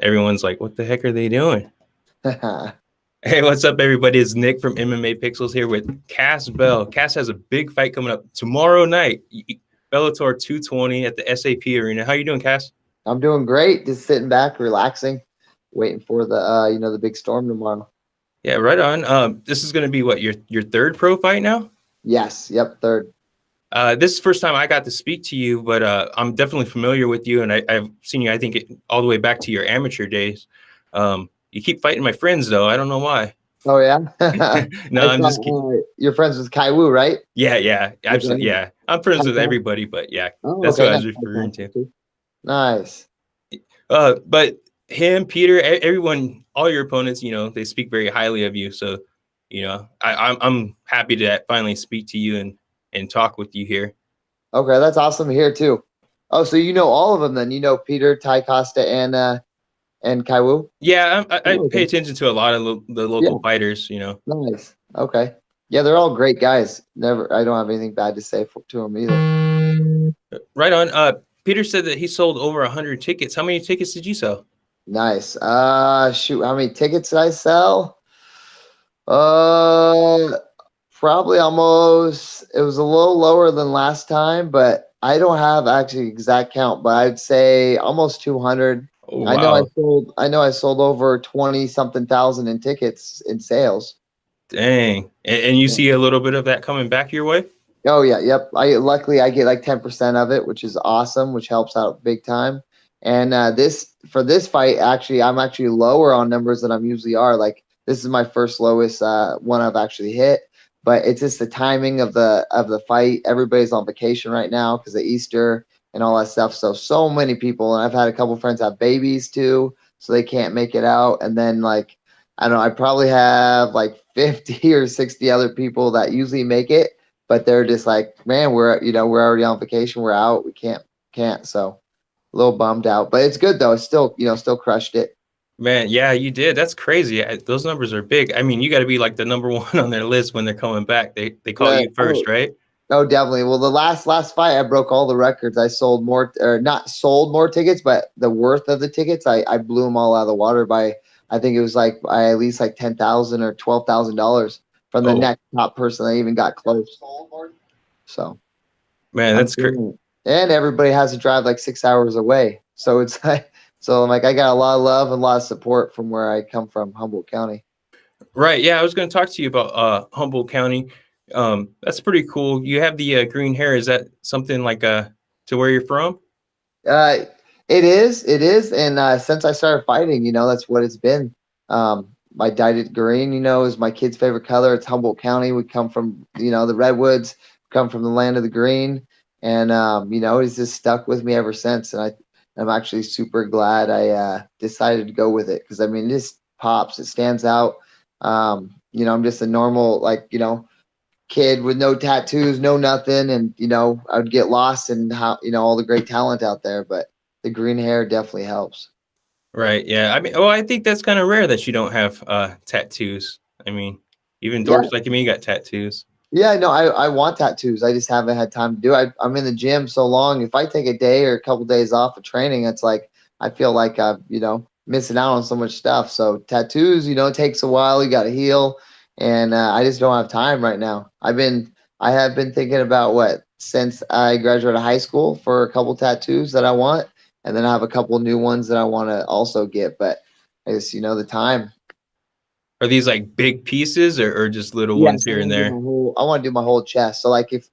Everyone's like, what the heck are they doing? All Hey, what's up, everybody? It's Nick from MMA Pixels here with Cass Bell. Cass has a big fight coming up tomorrow night, Bellator 220 at the SAP Arena. How you doing, Cass? I'm doing great. Just sitting back, relaxing, waiting for the big storm tomorrow. Yeah, right on. This is going to be what your third pro fight now. Yes. Yep. Third. This is the first time I got to speak to you, but I'm definitely familiar with you, and I've seen you. I think all the way back to your amateur days. You keep fighting my friends, though. I don't know why. Oh yeah. No, I I'm just kidding. saw you're friends with Kai Wu, right? Yeah, yeah, absolutely. Okay. Yeah, I'm friends How's with that? everybody, but yeah, Oh, that's okay. what I Nice. was referring to. Nice. But him, Peter, everyone, all your opponents, they speak very highly of you. So, I'm happy to finally speak to you and talk with you here. Okay, that's awesome to hear too. Oh, so you know all of them then? You know Peter, Ty Costa, and Kai Wu? Yeah, I Oh, pay okay. attention to a lot of the local Yeah. fighters. Nice. Okay. Yeah, they're all great guys. Never. I don't have anything bad to say to them either. Right on. Peter said that he sold over 100 tickets. How many tickets did you sell? Nice. Shoot, how many tickets did I sell? Uh, Probably almost. It was a little lower than last time, but I don't have actually exact count, but I'd say almost 200. Oh, I know I wow. sold. I know I sold over 20 something thousand in tickets in sales. Dang. And you Yeah. see a little bit of that coming back your way? Oh yeah, yep. I luckily I get like 10% of it, which is awesome, which helps out big time. And this for this fight, actually, I'm actually lower on numbers than I'm usually are. Like this is my first lowest one I've actually hit, but it's just the timing of the fight. Everybody's on vacation right now because of Easter and all that stuff. So many people, and I've had a couple friends have babies too, so they can't make it out. And then like I don't know, I probably have like 50 or 60 other people that usually make it, but they're just like, man, we're already on vacation, we're out, we can't. So a little bummed out, but it's good though. It's still still crushed it. Man, yeah, you did. That's crazy. Those numbers are big. I mean, you got to be like the number one on their list when they're coming back. They call But you first, right? oh, definitely. Well, the last fight, I broke all the records. I sold more, or not sold more tickets, but the worth of the tickets, I blew them all out of the water by, I think it was like by at least like 10,000 or $12,000 from the Oh, next top person that even got close. So man, I'm that's crazy. feeling it. And everybody has to drive like 6 hours away. So it's like, so I'm like, I got a lot of love and a lot of support from where I come from, Humboldt County. Right. Yeah, I was going to talk to you about Humboldt County. That's pretty cool. You have the green hair. Is that something like to where you're from? Uh, it is. And since I started fighting, that's what it's been. My dyed it green, is my kid's favorite color. It's Humboldt County. We come from, the redwoods, come from the land of the green. And, it's just stuck with me ever since. And I'm actually super glad I decided to go with it because, I mean, it just pops. It stands out. I'm just a normal, like, kid with no tattoos, no nothing, and I would get lost in how all the great talent out there, but the green hair definitely helps. Right. Yeah. I mean, well, I think that's kind of rare that you don't have tattoos. I mean, even Yeah, dorks like me got tattoos. yeah, no, I want tattoos. I just haven't had time to do it. I'm in the gym so long. If I take a day or a couple days off of training, it's like I feel like I'm missing out on so much stuff. So tattoos, it takes a while. You got to heal, and I just don't have time right now. I have been thinking about what since I graduated high school for a couple tattoos that I want, and then I have a couple new ones that I want to also get. But I just the time. Are these like big pieces or just little ones Yes, here and there? I want to do my whole chest. So like if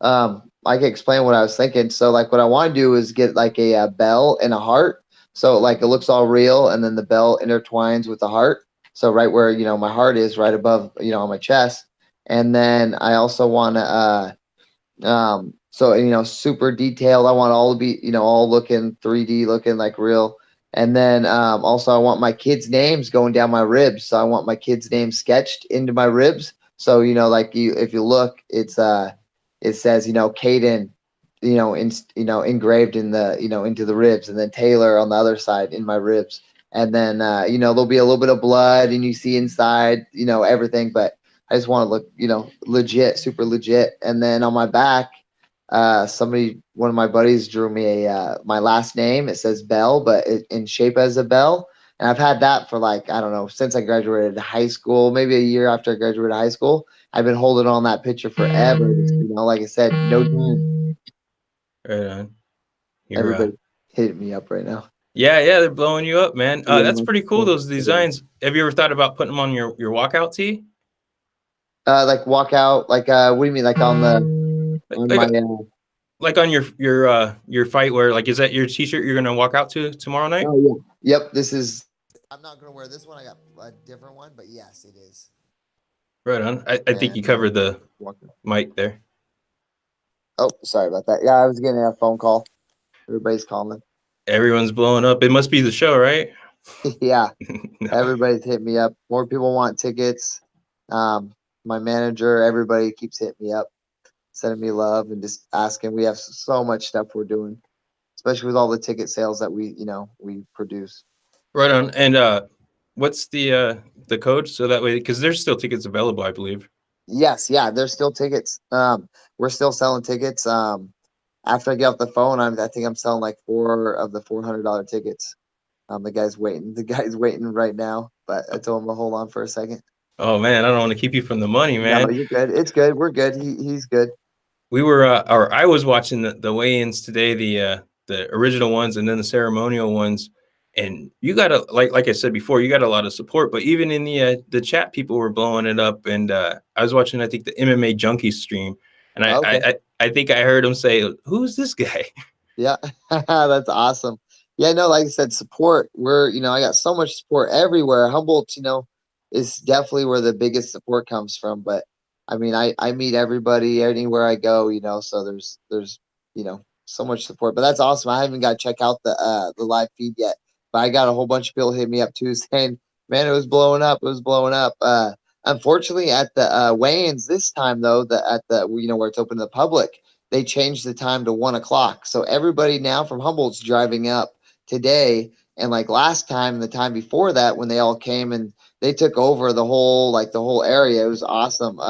I can explain what I was thinking. So like what I want to do is get like a bell and a heart. So like it looks all real, and then the bell intertwines with the heart. So right where my heart is, right above on my chest. And then I also want to so super detailed. I want all to be all looking 3D, looking like real. And then also I want my kids' names going down my ribs. So I want my kids' names sketched into my ribs. So like if you look, it says Caden, engraved in the into the ribs, and then Taylor on the other side in my ribs. And then there'll be a little bit of blood, and you see inside everything, but I just want to look legit, super legit. And then on my back, one of my buddies drew me my last name. It says Bell, but in shape as a bell. And I've had that for like, I don't know, since I graduated high school, maybe a year after I graduated high school. I've been holding on that picture forever. Like I said, no time. Right on. Everybody hitting me up right now. Yeah, they're blowing you up, man. Yeah, That's pretty cool. Those designs. Have you ever thought about putting them on your walkout tee? Like walk out, like what do you mean, like on my like on your fight where like is that your t-shirt you're gonna walk out to tomorrow night? Oh yeah, yep. This is. I'm not gonna wear this one. I got a different one, but yes, it is. Right on. I think you covered the mic there. Oh, sorry about that. Yeah, I was getting a phone call. Everybody's calling. Everyone's blowing up. It must be the show, right? Yeah. No. Everybody's hitting me up. More people want tickets. My manager, everybody keeps hitting me up, sending me love and just asking. We have so much stuff we're doing, especially with all the ticket sales that we produce. Right on. And what's the code so that way, because there's still tickets available, I believe. Yes, yeah, there's still tickets. We're still selling tickets. After I get off the phone, I think I'm selling like 4 of the $400 tickets. The guy's waiting. The guy's waiting right now, but I told him to hold on for a second. Oh man, I don't want to keep you from the money, man. No, you're good. It's good. We're good. He's good. We were, or I was watching the weigh-ins today, the original ones and then the ceremonial ones, and you got a like I said before, you got a lot of support. But even in the chat, people were blowing it up, and I was watching, I think, the MMA Junkie stream, and I think I heard him say, "Who's this guy?" Yeah, that's awesome. Yeah, no, like I said, support. I got so much support everywhere. Humboldt, is definitely where the biggest support comes from. But I mean, I meet everybody anywhere I go, so there's so much support. But that's awesome. I haven't got to check out the live feed yet, but I got a whole bunch of people hit me up too saying, man, it was blowing up. It was blowing up. Unfortunately, at the weigh-ins this time though, at the where it's open to the public, they changed the time to 1 o'clock. So everybody now from Humboldt's driving up today. And like last time, the time before that, when they all came and they took over the whole area, it was awesome.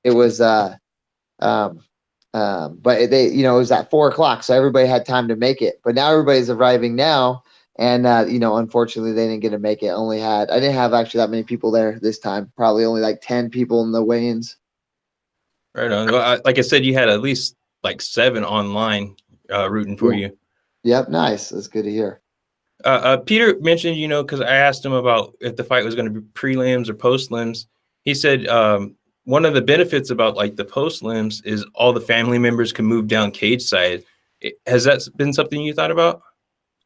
It was but it was at 4 o'clock, so everybody had time to make it. But now everybody's arriving now, and unfortunately they didn't get to make it. I didn't have actually that many people there this time. Probably only like 10 people in the weigh-ins. Right on. Well, like I said, you had at least like 7 online rooting for you. Yep, nice. That's good to hear. Peter mentioned, because I asked him about if the fight was going to be prelims or postlims. He said one of the benefits about like the postlims is all the family members can move down cage side. Has that been something you thought about?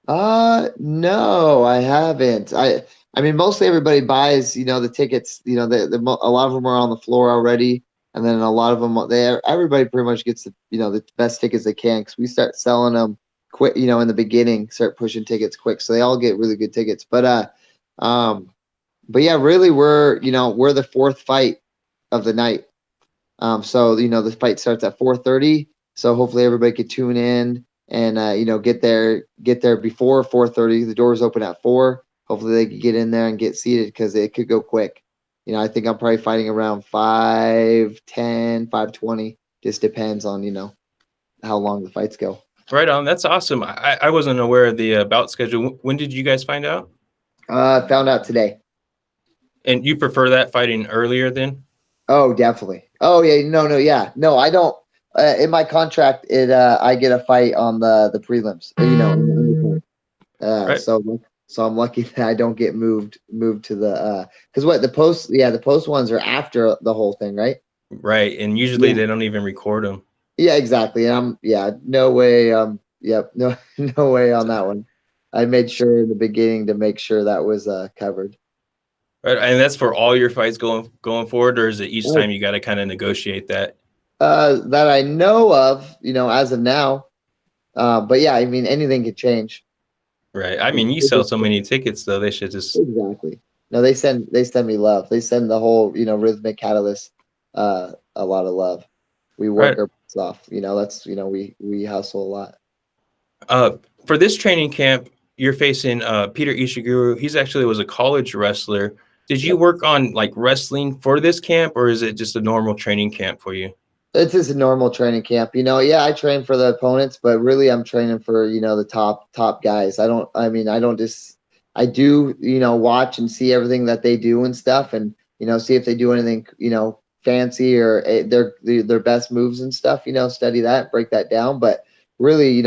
No, I haven't. I mean, mostly everybody buys, the tickets. A lot of them are on the floor already, and then a lot of them, everybody pretty much gets the best tickets they can because we start selling them quick. In the beginning, start pushing tickets quick, so they all get really good tickets. But yeah, really, we're the 4th fight of the night. So the fight starts at 4:30. So hopefully everybody could tune in and get there before 4:30. The doors open at 4. Hopefully they could get in there and get seated because it could go quick. I think I'm probably fighting around 5:10, 5:20. Just depends on how long the fights go. Right on. That's awesome. I wasn't aware of the bout schedule. When did you guys find out? Found out today. And you prefer that fighting earlier then? Oh, definitely. Oh yeah, no, I don't. In my contract, I get a fight on the prelims. Right. So I'm lucky that I don't get moved to the because the post ones are after the whole thing, right? Right, and usually they don't even record them. Yeah, exactly. And no way. No way on that one. I made sure in the beginning to make sure that was covered. Right, and that's for all your fights going forward, or is it each time you got to kind of negotiate that? That I know of, as of now. But yeah, I mean, anything could change. Right. I mean, you sell so many tickets, though. They should just exactly. No, they send me love. They send the whole, Rhythmic Catalyst a lot of love. We work our butts off. That's we hustle a lot. For this training camp, you're facing Peter Ishiguro. He's actually was a college wrestler. Did you work on like wrestling for this camp, or is it just a normal training camp for you? It's just a normal training camp. Yeah, I train for the opponents, but really I'm training for, the top guys. I don't just I do, watch and see everything that they do and stuff and, see if they do anything, fancy or their best moves and stuff, study that, break that down. But really,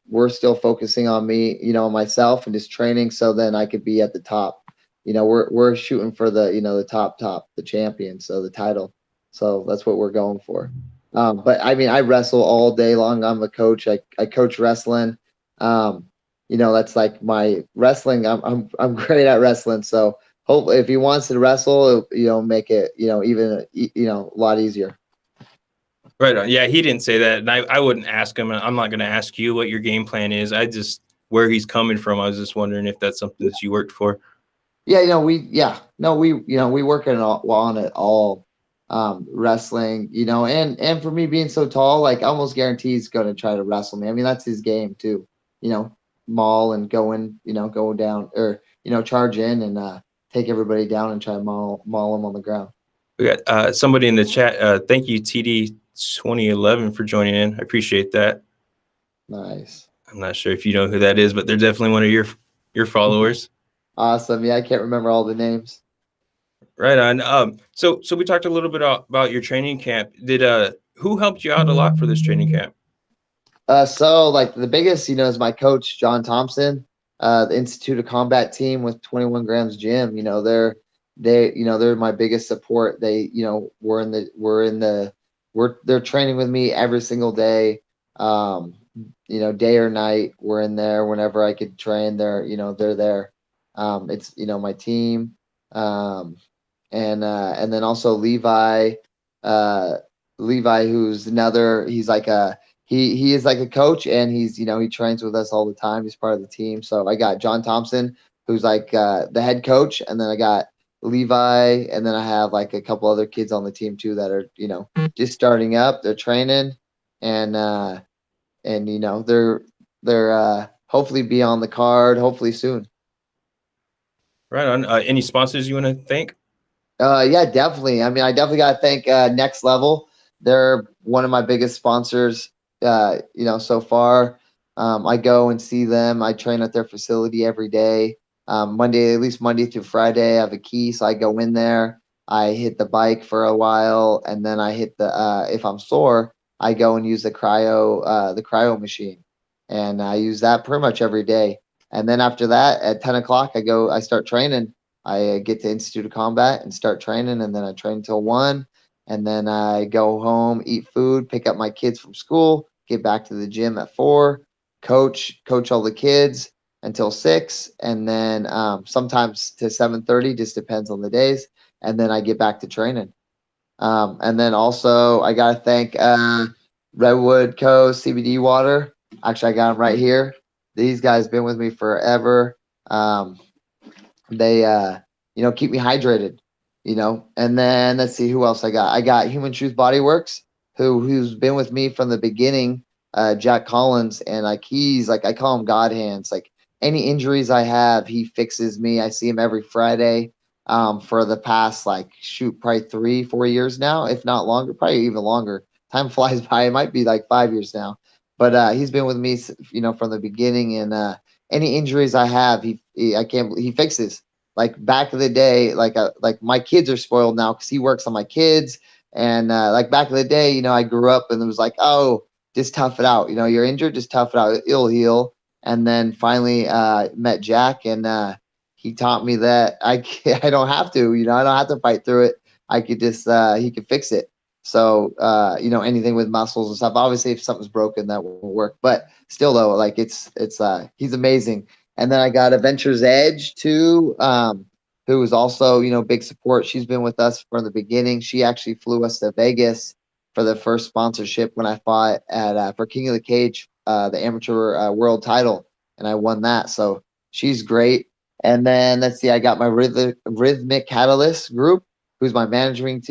we're still focusing on me, myself and just training so then I could be at the top. We're shooting for the top, the champion, so the title. So that's what we're going for. But I mean, I wrestle all day long. I'm a coach. I coach wrestling. Um, that's like my wrestling. I'm great at wrestling. So hopefully, if he wants to wrestle, make it even a lot easier. Right on. Yeah, he didn't say that, and I wouldn't ask him. I'm not going to ask you what your game plan is. I just where he's coming from. I was just wondering if that's something that you worked for. Yeah, we work on it all, wrestling, and for me being so tall, like almost guarantees going to try to wrestle me. I mean, that's his game too, you know, maul and go down or charge in and take everybody down and try to maul them on the ground. We got somebody in the chat. Thank you, TD 2011, for joining in. I appreciate that. Nice. I'm not sure if you know who that is, but they're definitely one of your followers. Awesome. Yeah, I can't remember all the names. Right on. So we talked a little bit about your training camp. Did who helped you out a lot for this training camp? So like the biggest, is my coach, John Thompson, the Institute of Combat team with 21 Grams Gym. They're my biggest support. They, they're training with me every single day. Day or night, we're in there whenever I could train. They're there. It's my team. And then also Levi, who's another. He's like he is like a coach, and he trains with us all the time. He's part of the team. So I got John Thompson, who's like the head coach, and then I got Levi, and then I have like a couple other kids on the team too that are just starting up. They're training, and they're hopefully be on the card hopefully soon. Right on. Any sponsors you want to thank? Yeah, definitely. I mean, I definitely got to thank Next Level. They're one of my biggest sponsors, so far. I go and see them. I train at their facility every day. At least Monday through Friday, I have a key, so I go in there. I hit the bike for a while, and then I hit if I'm sore, I go and use the cryo machine, and I use that pretty much every day. And then after that, at 10 o'clock, I start training. I get to Institute of Combat and start training, and then I train till 1, and then I go home, eat food, pick up my kids from school, get back to the gym at 4, coach all the kids until 6, and then sometimes to 7:30, just depends on the days, and then I get back to training. And then also I gotta thank Redwood Co. CBD water. Actually, I got them right here. These guys been with me forever. They keep me hydrated, and then let's see who else I got Human Truth Body Works, who's been with me from the beginning, Jack Collins, and like he's like, I call him God hands. Like any injuries I have, he fixes me. I see him every Friday for the past probably 3-4 years now, if not longer, probably even longer. Time flies by. It might be like 5 years now, but he's been with me from the beginning, and any injuries I have, he fixes. Like back in the day, like my kids are spoiled now because he works on my kids. And like back in the day, I grew up and it was like, oh, just tough it out. You're injured, just tough it out. It'll heal. And then finally met Jack, and he taught me that I don't have to. I don't have to fight through it. I could just he could fix it. So anything with muscles and stuff. Obviously, if something's broken, that won't work. But still, though, like it's he's amazing. And then I got Adventure's Edge too, who is also big support. She's been with us from the beginning. She actually flew us to Vegas for the first sponsorship when I fought at for King of the Cage, the amateur world title, and I won that. So she's great. And then let's see, I got my Rhythmic Catalyst group, who's my management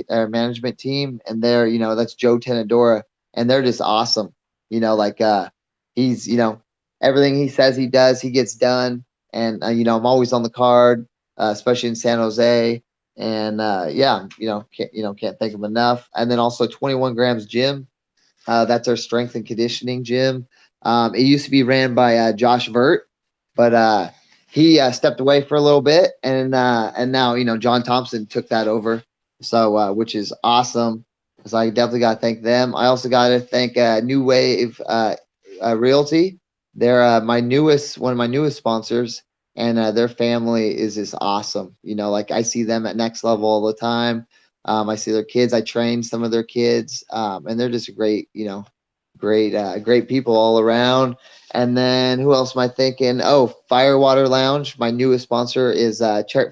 team, and they're that's Joe Tenadora, and they're just awesome. He's everything he says he does, he gets done, and I'm always on the card, especially in San Jose. And yeah, can't thank them enough. And then also 21 Grams Gym. That's our strength and conditioning gym. It used to be ran by Josh Vert, but he stepped away for a little bit, and now John Thompson took that over. So which is awesome. So I definitely got to thank them. I also got to thank New Wave Realty. They're one of my newest sponsors, and their family is just awesome. Like I see them at Next Level all the time. I see their kids. I train some of their kids, and they're just great, great people all around. And then who else am I thinking? Oh, Firewater Lounge. My newest sponsor is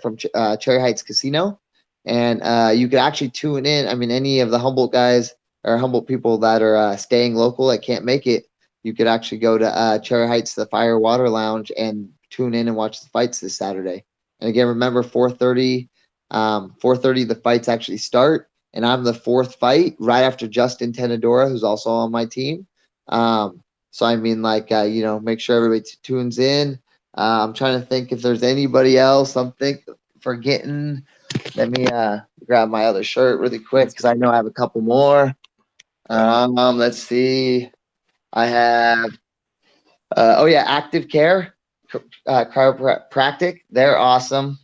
from Cherry Heights Casino, and you could actually tune in. I mean, any of the Humboldt guys or Humboldt people that are staying local that can't make it, you could actually go to Cherry Heights, the Firewater Lounge, and tune in and watch the fights this Saturday. And again, remember 4:30. 4:30 the fights actually start, and I'm the fourth fight right after Justin Tenadora, who's also on my team. So I mean, like make sure everybody tunes in. I'm trying to think if there's anybody else I'm forgetting. Let me grab my other shirt really quick because I know I have a couple more. Let's see. I have Active Care Chiropractic. They're awesome.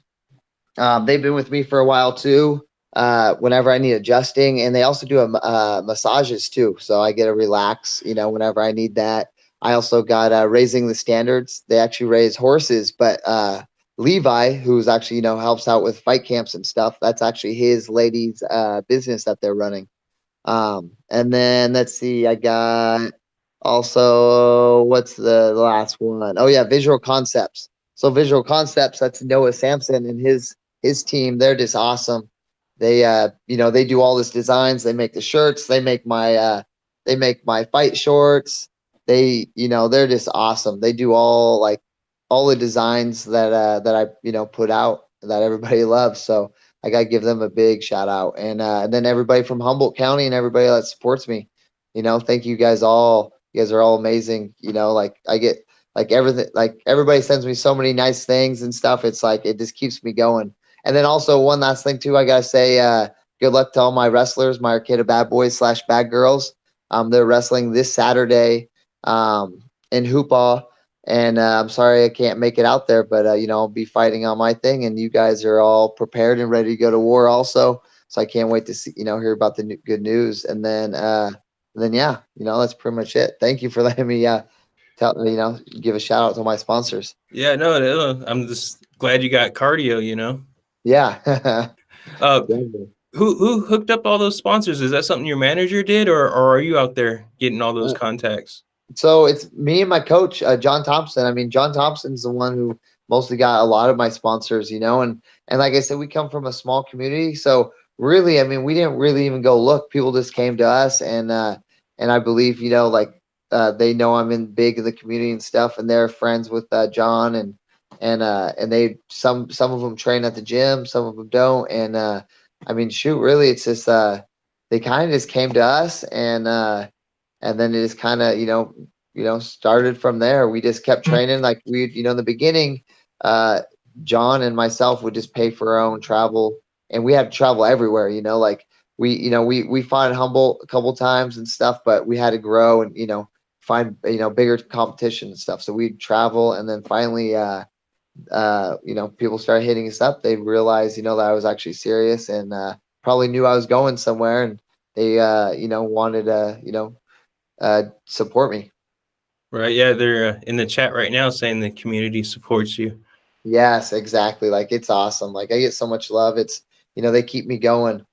They've been with me for a while too. Whenever I need adjusting, and they also do massages too, so I get to relax. Whenever I need that. I also got Raising the Standards. They actually raise horses, but Levi, who's actually helps out with fight camps and stuff, that's actually his ladies' business that they're running. And then let's see, I got also what's the last one? Oh yeah, Visual Concepts. So Visual Concepts, that's Noah Sampson and his team. They're just awesome. They they do all this designs. They make the shirts. They make my fight shorts. They're just awesome. They do all the designs that I put out that everybody loves. So I gotta give them a big shout out. And then everybody from Humboldt County and everybody that supports me. Thank you guys all. You guys are all amazing. Like I get everything, like everybody sends me so many nice things and stuff. It's like it just keeps me going. And then also one last thing too, I gotta say, good luck to all my wrestlers, my Arcata Bad Boys / Bad Girls. They're wrestling this Saturday in Hoopah, and I'm sorry I can't make it out there, but I'll be fighting on my thing, and you guys are all prepared and ready to go to war also. So I can't wait to see, hear about the good news, and then yeah, that's pretty much it. Thank you for letting me give a shout out to my sponsors. Yeah, no, I'm just glad you got cardio. Yeah. Who hooked up all those sponsors? Is that something your manager did, or are you out there getting all those contacts? So it's me and my coach, John Thompson. I mean, John Thompson's the one who mostly got a lot of my sponsors, and like I said, we come from a small community, so really, I mean, we didn't really even go look. People just came to us, and I believe, they know I'm big in the community and stuff, and they're friends with John, and they some of them train at the gym, some of them don't, and I mean, shoot, really, it's just they kind of just came to us, and then it just kind of started from there. We just kept training like we in the beginning. John and myself would just pay for our own travel, and we had to travel everywhere. Like we fought in Humboldt a couple times and stuff, but we had to grow and find bigger competition and stuff. So we'd travel, and then finally people started hitting us up. They realized that I was actually serious, and probably knew I was going somewhere, and they wanted to support me. Right. Yeah, they're in the chat right now saying the community supports you. Yes, exactly. Like it's awesome. Like I get so much love. It's they keep me going.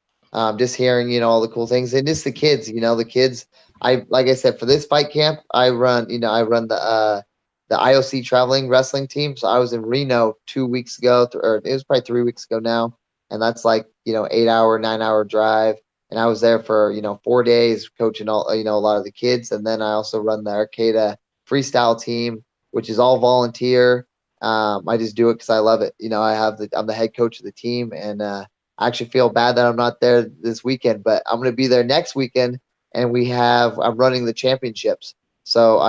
Just hearing all the cool things, and just the kids. The kids. Like I said, for this fight camp, I run the IOC traveling wrestling team. So I was in Reno 2 weeks ago, or it was probably 3 weeks ago now, and that's like 8-hour, 9-hour drive. And I was there for 4 days coaching all a lot of the kids, and then I also run the Arcata freestyle team, which is all volunteer. I just do it because I love it. I'm the head coach of the team, and I actually feel bad that I'm not there this weekend, but I'm going to be there next weekend, and I'm running the championships. So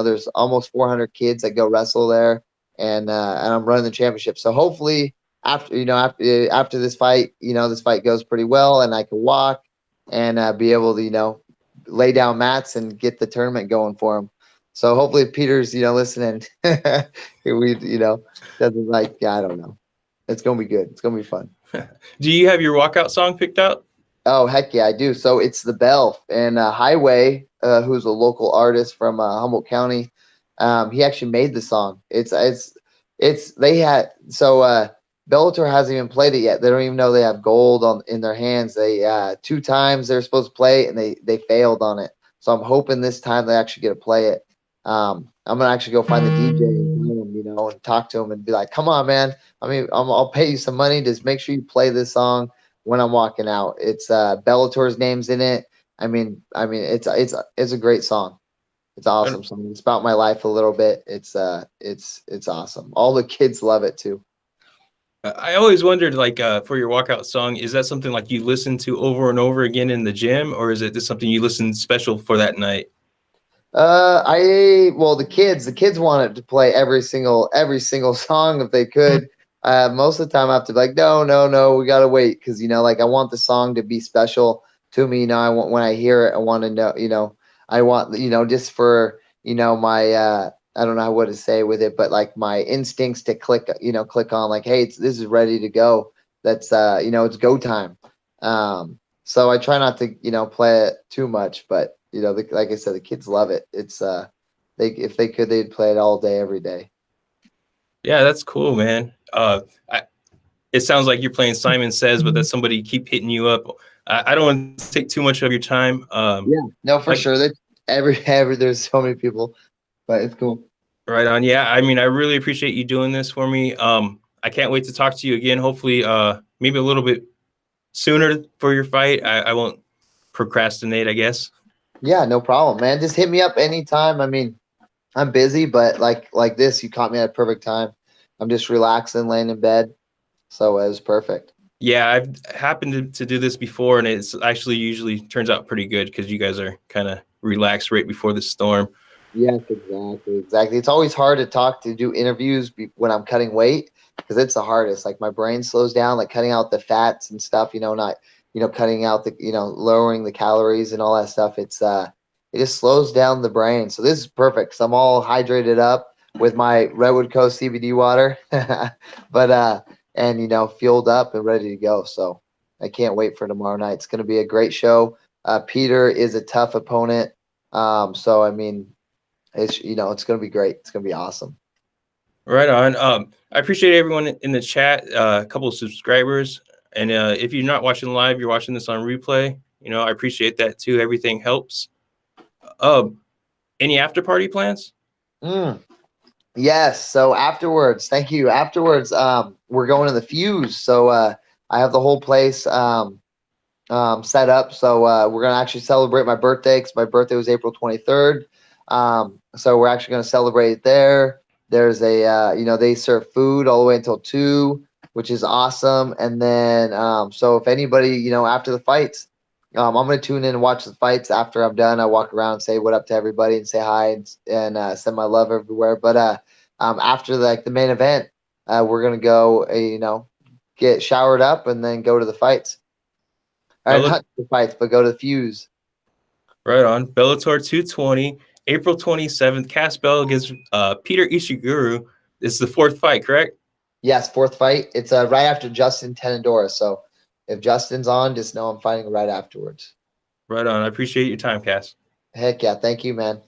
there's almost 400 kids that go wrestle there, and I'm running the championship. So hopefully after this fight, this fight goes pretty well, and I can walk and be able to lay down mats and get the tournament going for him. So hopefully Peter's listening. We doesn't like, I don't know. It's gonna be good. It's gonna be fun. Do you have your walkout song picked out? Oh heck yeah, I do. So it's the Bell and Highway, who's a local artist from Humboldt County. He actually made the song. They had Bellator hasn't even played it yet. They don't even know they have gold in their hands. They 2 times they're supposed to play it and they failed on it. So I'm hoping this time they actually get to play it. I'm gonna actually go find the DJ and call him, and talk to him and be like, "Come on, man. I mean, I'll pay you some money. Just make sure you play this song when I'm walking out." It's Bellator's name's in it. I mean, it's a great song. It's awesome song. It's about my life a little bit. It's awesome. All the kids love it too. I always wondered, like, for your walkout song, is that something like you listen to over and over again in the gym, or is it just something you listen special for that night? The kids wanted to play every single song if they could. Most of the time I have to be like, no, we gotta wait because like I want the song to be special to me. I want when I hear it, I want to know. I want just for my I don't know what to say with it, but like my instincts to click on like, hey, this is ready to go. That's it's go time. So I try not to play it too much, but like I said, the kids love it. It's if they could, they'd play it all day, every day. Yeah, that's cool, man. It sounds like you're playing Simon Says, but that somebody keep hitting you up. I don't want to take too much of your time. Yeah, no, for sure. That every there's so many people, but it's cool. Right on. Yeah, I mean, I really appreciate you doing this for me. I can't wait to talk to you again. Hopefully, maybe a little bit sooner for your fight. I won't procrastinate, I guess. Yeah, no problem, man. Just hit me up anytime. I mean, I'm busy, but like this, you caught me at a perfect time. I'm just relaxing, laying in bed, so it was perfect. Yeah, I've happened to do this before, and it's actually usually turns out pretty good because you guys are kind of relaxed right before the storm. Yes, exactly. It's always hard to do interviews when I'm cutting weight because it's the hardest. Like my brain slows down, like cutting out the fats and stuff. Not cutting out the lowering the calories and all that stuff. It just slows down the brain. So this is perfect because I'm all hydrated up with my Redwood Coast CBD water, but and fueled up and ready to go. So I can't wait for tomorrow night. It's going to be a great show. Peter is a tough opponent. So I mean, it's it's going to be great. It's going to be awesome. Right on. I appreciate everyone in the chat, a couple of subscribers. And if you're not watching live, you're watching this on replay. I appreciate that too. Everything helps. Any after party plans? Yes. So afterwards, thank you. Afterwards, we're going to the Fuse. So I have the whole place set up. So we're gonna actually celebrate my birthday because my birthday was April 23rd. So we're actually gonna celebrate it there. There's a they serve food all the way until 2, which is awesome. And then so if anybody after the fights, I'm gonna tune in and watch the fights. After I'm done, I walk around and say what up to everybody and say hi and send my love everywhere. But after the main event, we're gonna go get showered up and then go to the fights. Not the fights, but go to the Fuse. Right on. Bellator 220, April 27th. Cass Bell against Peter Ishiguro. It's the 4th fight, correct? Yes, 4th fight. It's right after Justin Tenendora. So if Justin's on, just know I'm fighting right afterwards. Right on. I appreciate your time, Cass. Heck yeah. Thank you, man.